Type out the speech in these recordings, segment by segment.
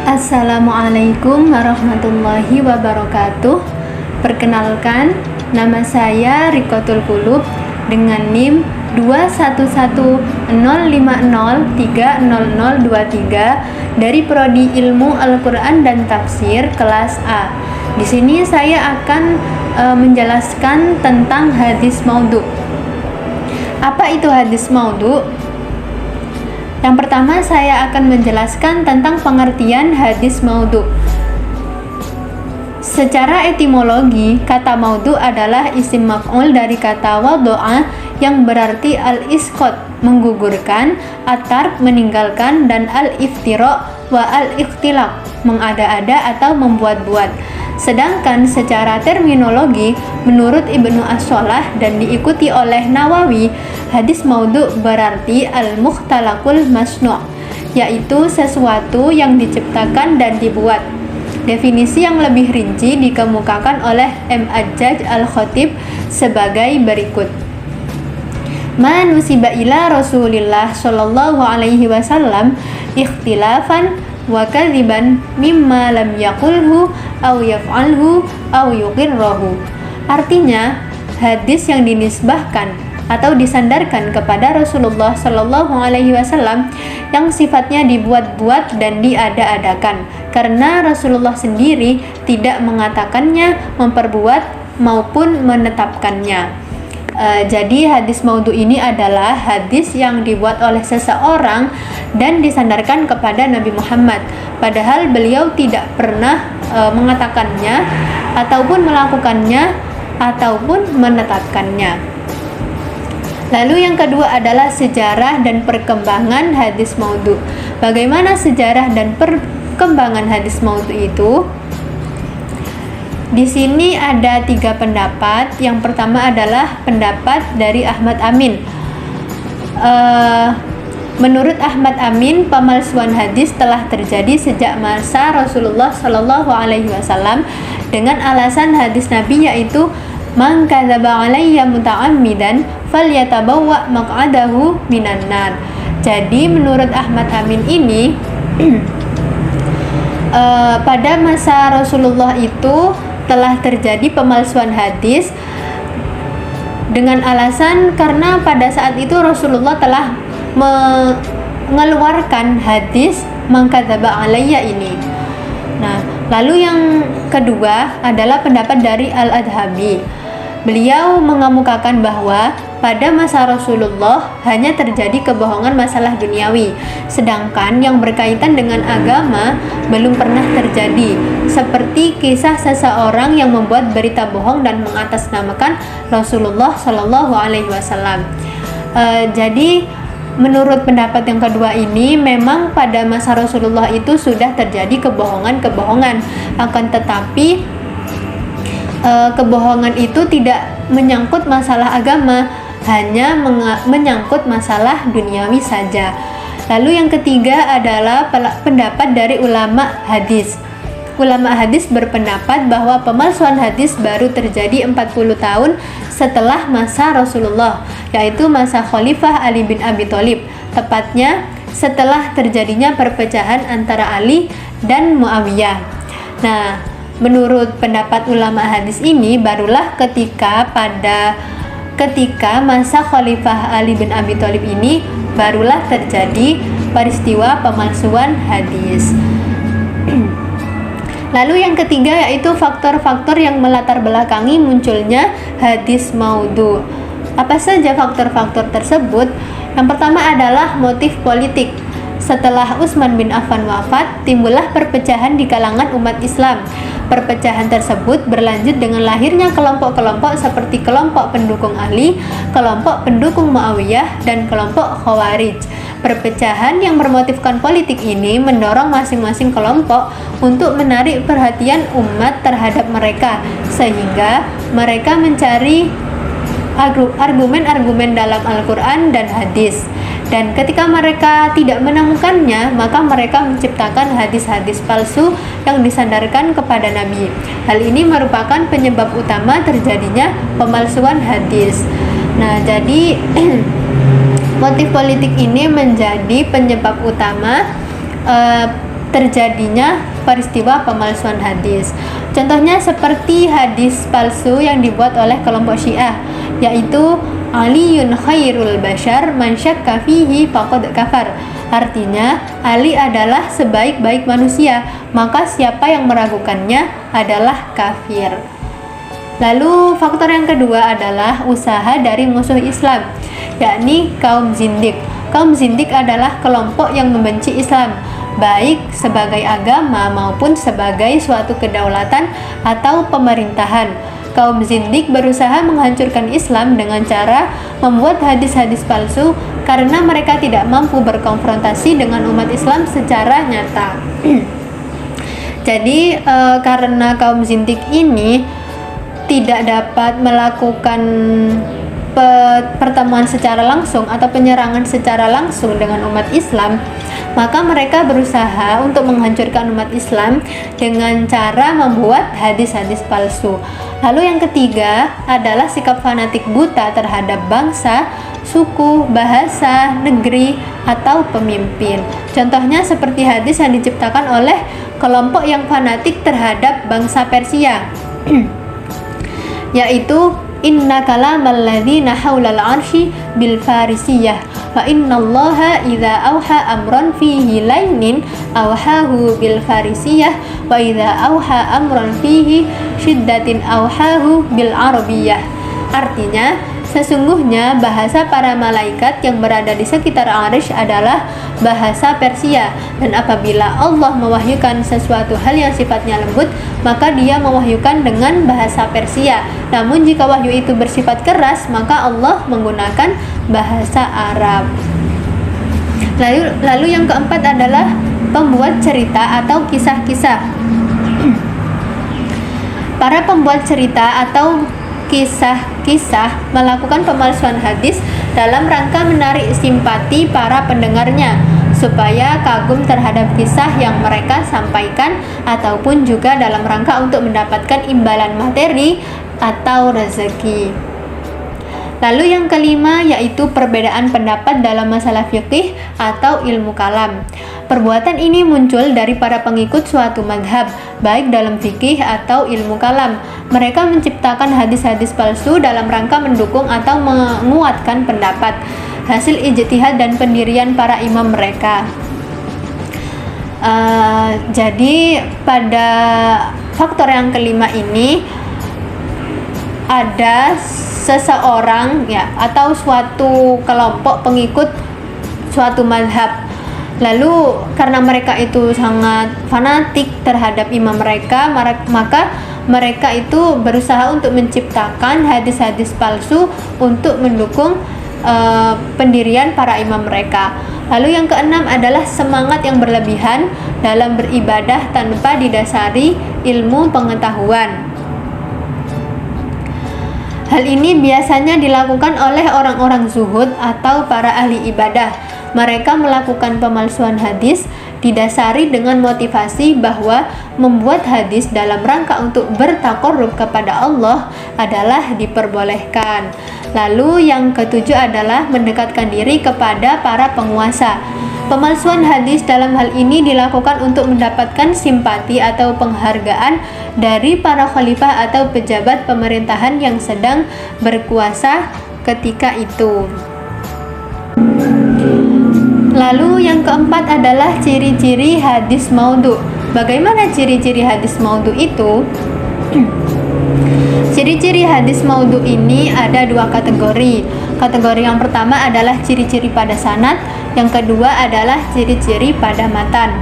Assalamualaikum warahmatullahi wabarakatuh. Perkenalkan, nama saya Rikotul Qulub dengan NIM 21105030023 dari Prodi Ilmu Al-Quran dan Tafsir kelas A. Di sini saya akan menjelaskan tentang hadis maudhu. Apa itu hadis maudhu? Yang pertama, saya akan menjelaskan tentang pengertian hadis maudhu. Secara etimologi, kata maudhu adalah isim maf'ul dari kata wado'a yang berarti al-isqat, menggugurkan, at-tark, meninggalkan, dan al-iftira' wa al-ikhtilaq, mengada-ada atau membuat-buat. Sedangkan secara terminologi, menurut Ibnu As-Shalah dan diikuti oleh Nawawi, hadis maudhu berarti al-mukhtalaqul masnu', yaitu sesuatu yang diciptakan dan dibuat. Definisi yang lebih rinci dikemukakan oleh M. Ajjaj Al-Khatib sebagai berikut. Ma nusiba ila Rasulillah sallallahu alaihi wasallam ikhtilafan wa kadziban mimma lam yaqulhu aw yaf'alhu aw yuqirrahu. Artinya, hadis yang dinisbahkan atau disandarkan kepada Rasulullah sallallahu alaihi wasallam yang sifatnya dibuat-buat dan diada-adakan, karena Rasulullah sendiri tidak mengatakannya, memperbuat maupun menetapkannya. Jadi hadis maudhu ini adalah hadis yang dibuat oleh seseorang dan disandarkan kepada Nabi Muhammad, padahal beliau tidak pernah mengatakannya ataupun melakukannya ataupun menetapkannya. Lalu yang kedua adalah sejarah dan perkembangan hadis maudhu. Bagaimana sejarah dan perkembangan hadis maudhu itu? Di sini ada 3 pendapat. Yang pertama adalah pendapat dari Ahmad Amin. Menurut Ahmad Amin, pemalsuan hadis telah terjadi sejak masa Rasulullah Shallallahu Alaihi Wasallam dengan alasan hadis Nabi yaitu man kadzaba alayya muta'ammidan falyatabawwa maq'adahu minan nar. Jadi menurut Ahmad Amin ini pada masa Rasulullah itu telah terjadi pemalsuan hadis dengan alasan karena pada saat itu Rasulullah telah mengeluarkan hadis man kadzaba alayya ini. Nah, lalu yang kedua adalah pendapat dari Al-Adhabi. Beliau mengemukakan bahwa pada masa Rasulullah hanya terjadi kebohongan masalah duniawi, sedangkan yang berkaitan dengan agama belum pernah terjadi, seperti kisah seseorang yang membuat berita bohong dan mengatasnamakan Rasulullah Shallallahu Alaihi Wasallam. Jadi menurut pendapat yang kedua ini, memang pada masa Rasulullah itu sudah terjadi kebohongan-kebohongan, akan tetapi kebohongan itu tidak menyangkut masalah agama, hanya menyangkut masalah duniawi saja. Lalu yang ketiga adalah pendapat dari ulama hadis. Ulama hadis berpendapat bahwa pemalsuan hadis baru terjadi 40 tahun setelah masa Rasulullah, yaitu masa Khalifah Ali bin Abi Thalib, tepatnya setelah terjadinya perpecahan antara Ali dan Muawiyah. Nah, menurut pendapat ulama hadis ini, barulah ketika masa Khalifah Ali bin Abi Thalib ini barulah terjadi peristiwa pemalsuan hadis. Lalu yang ketiga yaitu faktor-faktor yang melatar belakangi munculnya hadis maudhu. Apa saja faktor-faktor tersebut? Yang pertama adalah motif politik. Setelah Utsman bin Affan wafat, timbullah perpecahan di kalangan umat Islam. Perpecahan tersebut berlanjut dengan lahirnya kelompok-kelompok seperti kelompok pendukung Ali, kelompok pendukung Muawiyah, dan kelompok Khawarij. Perpecahan yang bermotifkan politik ini mendorong masing-masing kelompok untuk menarik perhatian umat terhadap mereka, sehingga mereka mencari argumen-argumen dalam Al-Quran dan hadis. Dan ketika mereka tidak menemukannya, maka mereka menciptakan hadis-hadis palsu yang disandarkan kepada Nabi. Hal ini merupakan penyebab utama terjadinya pemalsuan hadis. Nah, jadi motif politik ini menjadi penyebab utama terjadinya peristiwa pemalsuan hadis. Contohnya seperti hadis palsu yang dibuat oleh kelompok Syiah, yaitu Aliyun khairul bashar man syakka fihi faqad kafar. Artinya, Ali adalah sebaik-baik manusia, maka siapa yang meragukannya adalah kafir. Lalu faktor yang kedua adalah usaha dari musuh Islam, yakni kaum zindik. Kaum zindik adalah kelompok yang membenci Islam, baik sebagai agama maupun sebagai suatu kedaulatan atau pemerintahan. Kaum zindik berusaha menghancurkan Islam dengan cara membuat hadis-hadis palsu karena mereka tidak mampu berkonfrontasi dengan umat Islam secara nyata. Jadi karena kaum zindik ini tidak dapat melakukan pertemuan secara langsung atau penyerangan secara langsung dengan umat Islam, maka mereka berusaha untuk menghancurkan umat Islam dengan cara membuat hadis-hadis palsu. Lalu yang ketiga adalah sikap fanatik buta terhadap bangsa, suku, bahasa, negeri, atau pemimpin. Contohnya seperti hadis yang diciptakan oleh kelompok yang fanatik terhadap bangsa Persia yaitu inna kalamal ladzina haulal arsy bil farisiyah fa innallaha idza auha amran fihi lainin auhahu bil farisiyah wa idza auha amran fihi syiddatin auhahu bil arabiyah. Artinya, sesungguhnya bahasa para malaikat yang berada di sekitar Arsy adalah bahasa Persia, dan apabila Allah mewahyukan sesuatu hal yang sifatnya lembut, maka Dia mewahyukan dengan bahasa Persia. Namun jika wahyu itu bersifat keras, maka Allah menggunakan bahasa Arab. Lalu yang keempat adalah pembuat cerita atau kisah-kisah. Para pembuat cerita atau kisah-kisah melakukan pemalsuan hadis dalam rangka menarik simpati para pendengarnya supaya kagum terhadap kisah yang mereka sampaikan, ataupun juga dalam rangka untuk mendapatkan imbalan materi atau rezeki. Lalu yang kelima yaitu perbedaan pendapat dalam masalah fikih atau ilmu kalam. Perbuatan ini muncul dari para pengikut suatu madhab, baik dalam fikih atau ilmu kalam. Mereka menciptakan hadis-hadis palsu dalam rangka mendukung atau menguatkan pendapat, hasil ijtihad dan pendirian para imam mereka. Jadi pada faktor yang kelima ini ada seseorang atau suatu kelompok pengikut suatu madhab. Lalu karena mereka itu sangat fanatik terhadap imam mereka, maka mereka itu berusaha untuk menciptakan hadis-hadis palsu untuk mendukung pendirian para imam mereka. Lalu yang keenam adalah semangat yang berlebihan dalam beribadah tanpa didasari ilmu pengetahuan. Hal ini biasanya dilakukan oleh orang-orang zuhud atau para ahli ibadah. Mereka melakukan pemalsuan hadis didasari dengan motivasi bahwa membuat hadis dalam rangka untuk bertaqarrub kepada Allah adalah diperbolehkan. Lalu yang ketujuh adalah mendekatkan diri kepada para penguasa. Pemalsuan hadis dalam hal ini dilakukan untuk mendapatkan simpati atau penghargaan dari para khalifah atau pejabat pemerintahan yang sedang berkuasa ketika itu. Lalu yang keempat adalah ciri-ciri hadis maudhu. Bagaimana ciri-ciri hadis maudhu itu? Ciri-ciri hadis maudhu ini ada dua kategori. Kategori yang pertama adalah ciri-ciri pada sanad, yang kedua adalah ciri-ciri pada matan.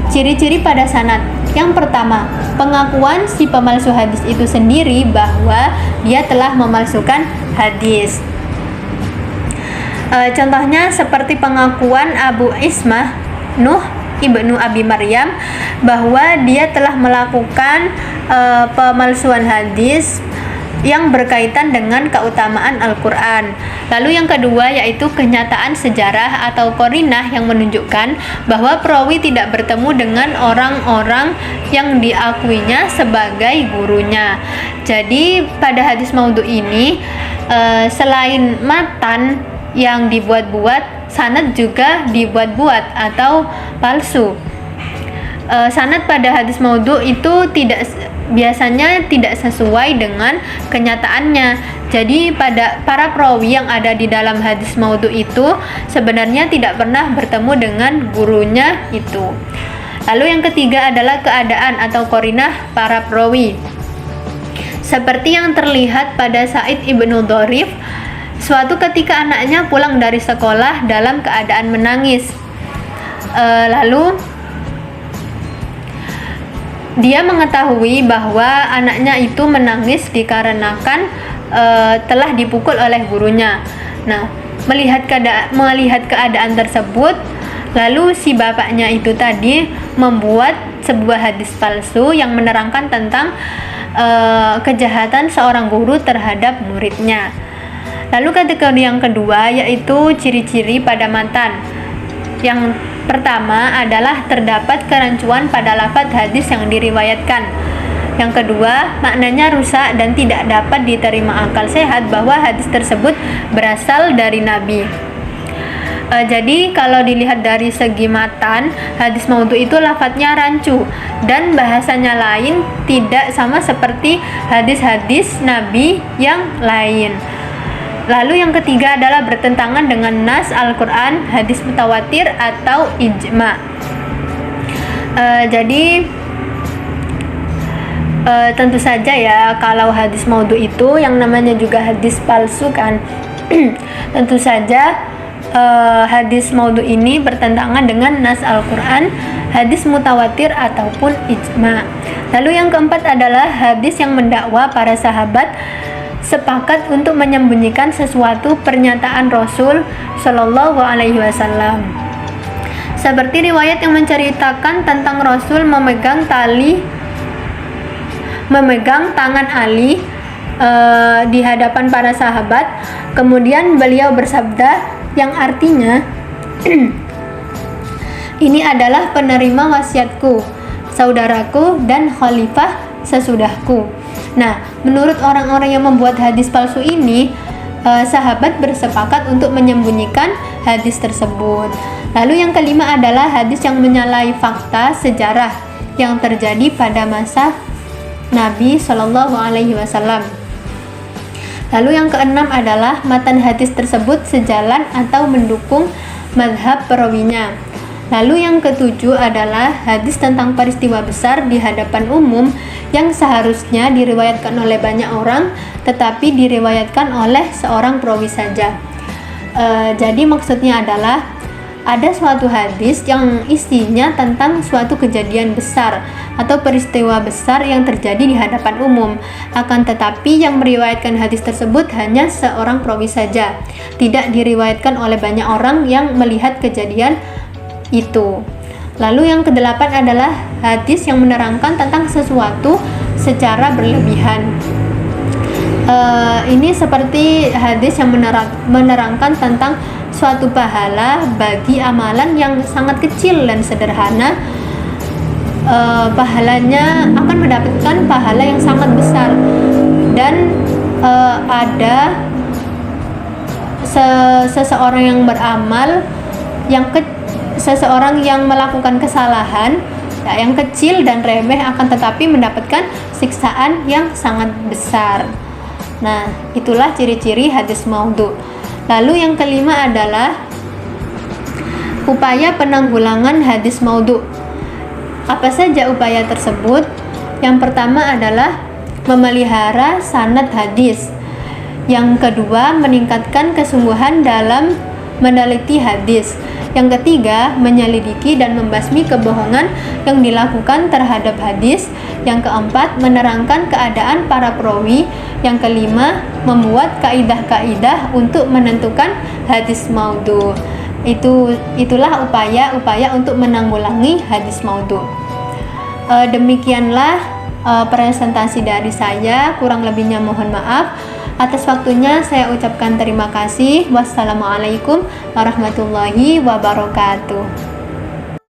Ciri-ciri pada sanad. Yang pertama, pengakuan si pemalsu hadis itu sendiri bahwa dia telah memalsukan hadis. Contohnya seperti pengakuan Abu Ismah Nuh ibnu Abi Maryam bahwa dia telah melakukan pemalsuan hadis yang berkaitan dengan keutamaan Al-Quran. Lalu yang kedua yaitu kenyataan sejarah atau qarinah yang menunjukkan bahwa perawi tidak bertemu dengan orang-orang yang diakuinya sebagai gurunya. Jadi pada hadis maudhu ini selain matan yang dibuat-buat, sanad juga dibuat-buat atau palsu. sanad pada hadis maudhu itu biasanya tidak sesuai dengan kenyataannya. Jadi pada para perawi yang ada di dalam hadis maudhu itu sebenarnya tidak pernah bertemu dengan gurunya itu. Lalu yang ketiga adalah keadaan atau qarinah para perawi. Seperti yang terlihat pada Sa'id ibnu Dharif, suatu ketika anaknya pulang dari sekolah dalam keadaan menangis. Lalu dia mengetahui bahwa anaknya itu menangis dikarenakan telah dipukul oleh gurunya. Nah, melihat keadaan tersebut, lalu si bapaknya itu tadi membuat sebuah hadis palsu yang menerangkan tentang kejahatan seorang guru terhadap muridnya. Lalu kategori yang kedua yaitu ciri-ciri pada matan. Yang pertama adalah terdapat kerancuan pada lafaz hadis yang diriwayatkan. Yang kedua, maknanya rusak dan tidak dapat diterima akal sehat bahwa hadis tersebut berasal dari Nabi. Jadi kalau dilihat dari segi matan, hadis maudhu itu lafadznya rancu dan bahasanya lain, tidak sama seperti hadis-hadis Nabi yang lain. Lalu yang ketiga adalah bertentangan dengan nas Al-Quran, hadis mutawatir atau ijma. Jadi tentu saja ya, kalau hadis maudhu itu yang namanya juga hadis palsu kan. Tentu saja hadis maudhu ini bertentangan dengan nas Al-Quran, hadis mutawatir ataupun ijma. Lalu yang keempat adalah hadis yang mendakwa para sahabat sepakat untuk menyembunyikan sesuatu pernyataan Rasul Shallallahu Alaihi Wasallam. Seperti riwayat yang menceritakan tentang Rasul memegang tangan Ali di hadapan para sahabat. Kemudian beliau bersabda yang artinya, ini adalah penerima wasiatku, saudaraku dan khalifah sesudahku. Nah, menurut orang-orang yang membuat hadis palsu ini, sahabat bersepakat untuk menyembunyikan hadis tersebut. Lalu yang kelima adalah hadis yang menyalahi fakta sejarah yang terjadi pada masa Nabi Shallallahu Alaihi Wasallam. Lalu yang keenam adalah matan hadis tersebut sejalan atau mendukung mazhab perawinya. Lalu yang ketujuh adalah hadis tentang peristiwa besar di hadapan umum yang seharusnya diriwayatkan oleh banyak orang tetapi diriwayatkan oleh seorang perawi saja. Jadi maksudnya adalah ada suatu hadis yang isinya tentang suatu kejadian besar atau peristiwa besar yang terjadi di hadapan umum, akan tetapi yang meriwayatkan hadis tersebut hanya seorang perawi saja, tidak diriwayatkan oleh banyak orang yang melihat kejadian itu. Lalu yang kedelapan adalah hadis yang menerangkan tentang sesuatu secara berlebihan. Ini seperti hadis yang menerangkan tentang suatu pahala bagi amalan yang sangat kecil dan sederhana. Pahalanya akan mendapatkan pahala yang sangat besar, dan ada seseorang yang beramal seseorang yang melakukan kesalahan yang kecil dan remeh akan tetapi mendapatkan siksaan yang sangat besar. Nah, itulah ciri-ciri hadis maudhu. Lalu yang kelima adalah upaya penanggulangan hadis maudhu. Apa saja upaya tersebut? Yang pertama adalah memelihara sanad hadis. Yang kedua, meningkatkan kesungguhan dalam meneliti hadis. Yang ketiga, menyelidiki dan membasmi kebohongan yang dilakukan terhadap hadis. Yang keempat, menerangkan keadaan para perawi. Yang kelima, membuat kaidah-kaidah untuk menentukan hadis maudhu. Itulah upaya-upaya untuk menanggulangi hadis maudhu. Demikianlah presentasi dari saya, kurang lebihnya mohon maaf. Atas waktunya saya ucapkan terima kasih. Wassalamualaikum warahmatullahi wabarakatuh.